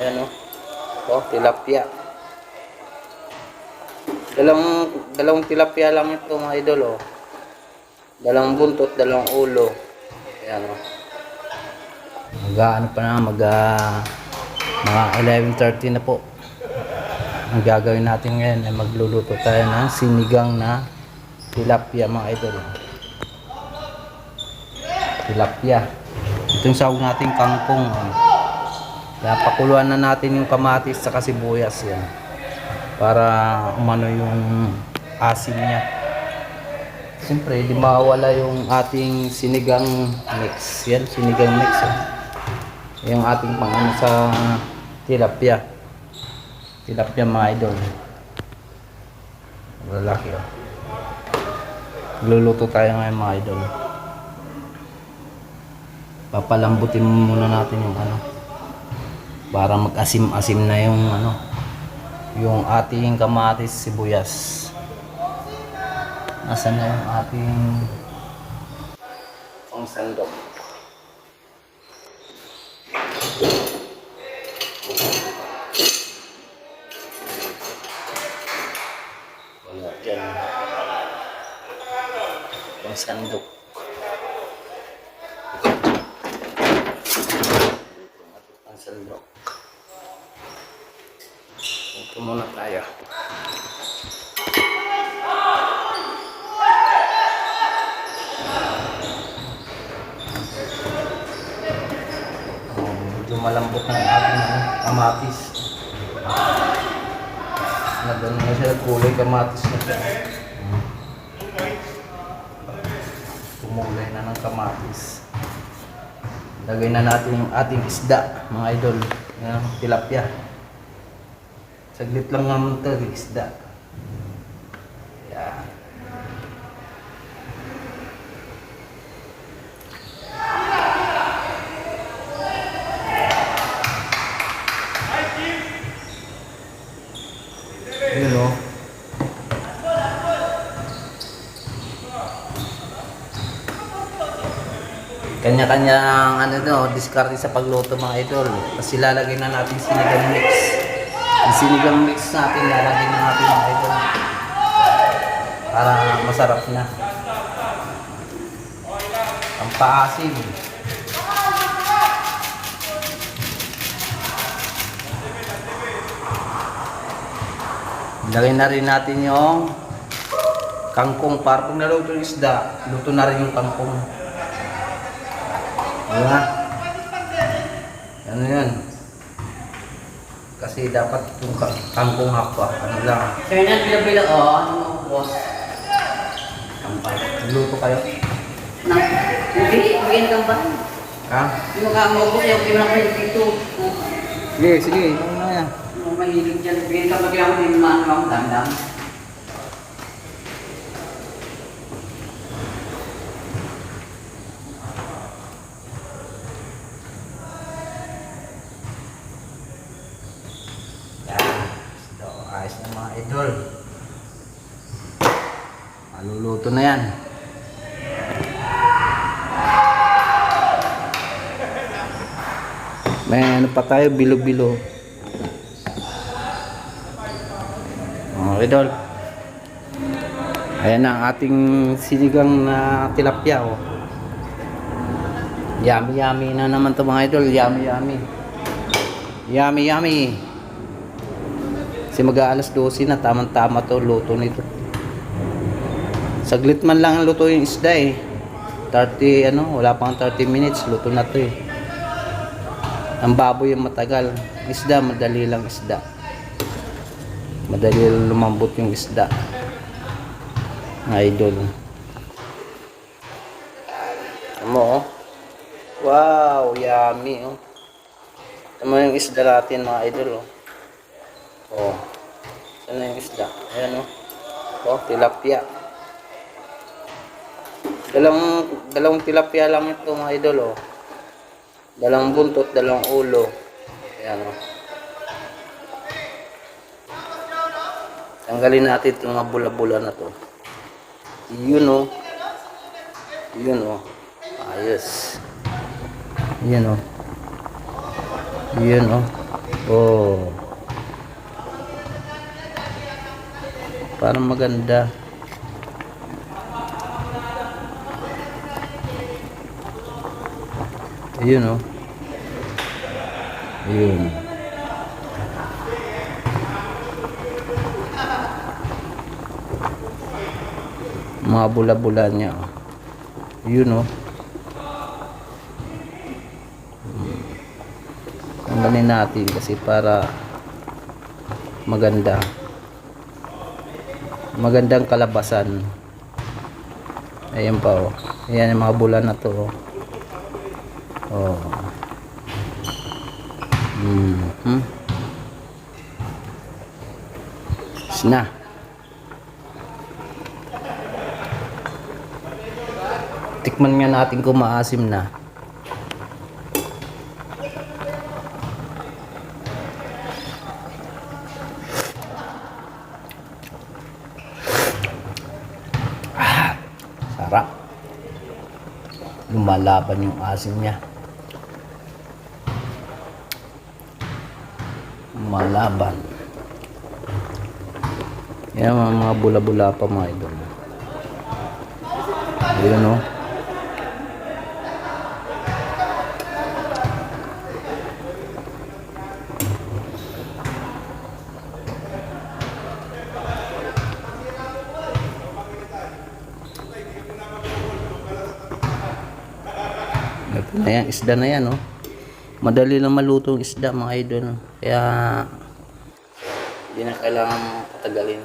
Ayan o. Oh, tilapia. Dalawang tilapia lang ito mga idol oh. Dalawang buntot, dalawang ulo. Ayan o. Ano pa na, mga 11:30 na po. Ang gagawin natin ngayon ay magluluto tayo ng sinigang na tilapia mga idol. Tilapia. Ito yung sahog natin kangkong. Kaya pakuluan na natin yung kamatis sa sibuyas yan. Para umano yung asim niya. Siyempre, di mawala yung ating sinigang mix. Yan, sinigang mix. Yung ating pang sa tilapia. Tilapia mga idol. Lalaki oh. Luluto tayo ngayon mga idol. Papalambutin muna natin yung para mag-asim-asim na yung ating kamatis sibuyas. Nasaan na yung ating pangsandok? Wala dyan. Pangsandok. Pangsandok. Ito muna tayo. Malambot ng ating kamatis. Nagano na siya, kulay kamatis na siya. Tumulay na ng kamatis. Lagay na natin yung ating isda, mga idol. Tilapia. Saglit lang naman ito, isda. Yan. Yun o. Kanya-kanyang diskarte sa pagluto mga idol. Kasi lalagay na natin sinigang mix. Yung sinigang mix natin, lalagay na natin mga idol. Para masarap na. Ang paasim. Lagay na rin natin yung kangkong para pag naluto yung isda, luto na rin yung kangkong. Diba? Ano yan? Kasi dapat yung kangkong hapa. Ano lang? Kaya na bila-bila boss. Kampay. Luto kayo? Hindi, bigyan kang ba? Ha? Hindi mo ka maubos yung pinakain dito. Sige, sige. Ano na yan? Mahilig dyan. Bigyan ka magkaya mo din mga ang damdam. Ayos na mga idol. Maluluto na yan. May ano pa tayo, bilo-bilo. Mga idol. Ayan na ang ating sinigang na tilapia. Oh. Yummy yummy na naman to mga idol. Yummy yummy. Yummy yummy. Kasi mag-aalas 12 na, tamang-tama to luto nito. Saglit man lang luto yung isda eh. 30 wala pang 30 minutes luto na to eh. Ang baboy yung matagal. Isda, madali lang isda. Madali lumambot yung isda. Idol. Ano oh. Wow, yummy oh. Ano yung isda natin mga idol oh. Oh. Saan na yung isda? Ayan oh. Oh, tilapia. Dalawang tilapia lang ito mga idol oh. Dalawang buntot, dalawang ulo. Ayan oh. Tanggalin natin itong mga bula-bula na to. Yun oh. Yun oh. Ayos. Yun oh. Yun oh. Oh. Parang maganda. Ayun oh. Ayun. Mga bula-bula niya. Oh. Ayun oh. Tanggalin natin kasi para maganda. Magandang kalabasan. Ayan pa oh. Ayan yung mga bula na to oh. Oh. Na. Tikman nga natin kung maasim na. Sarap. Lumalaban yung asim niya. Malaban. Yan mga bula-bula pa mga idol. Ayun o. Ito na yan, isda na yan o. Madali lang maluto ang isda mga idol. Kaya hindi na kailangan patagalin.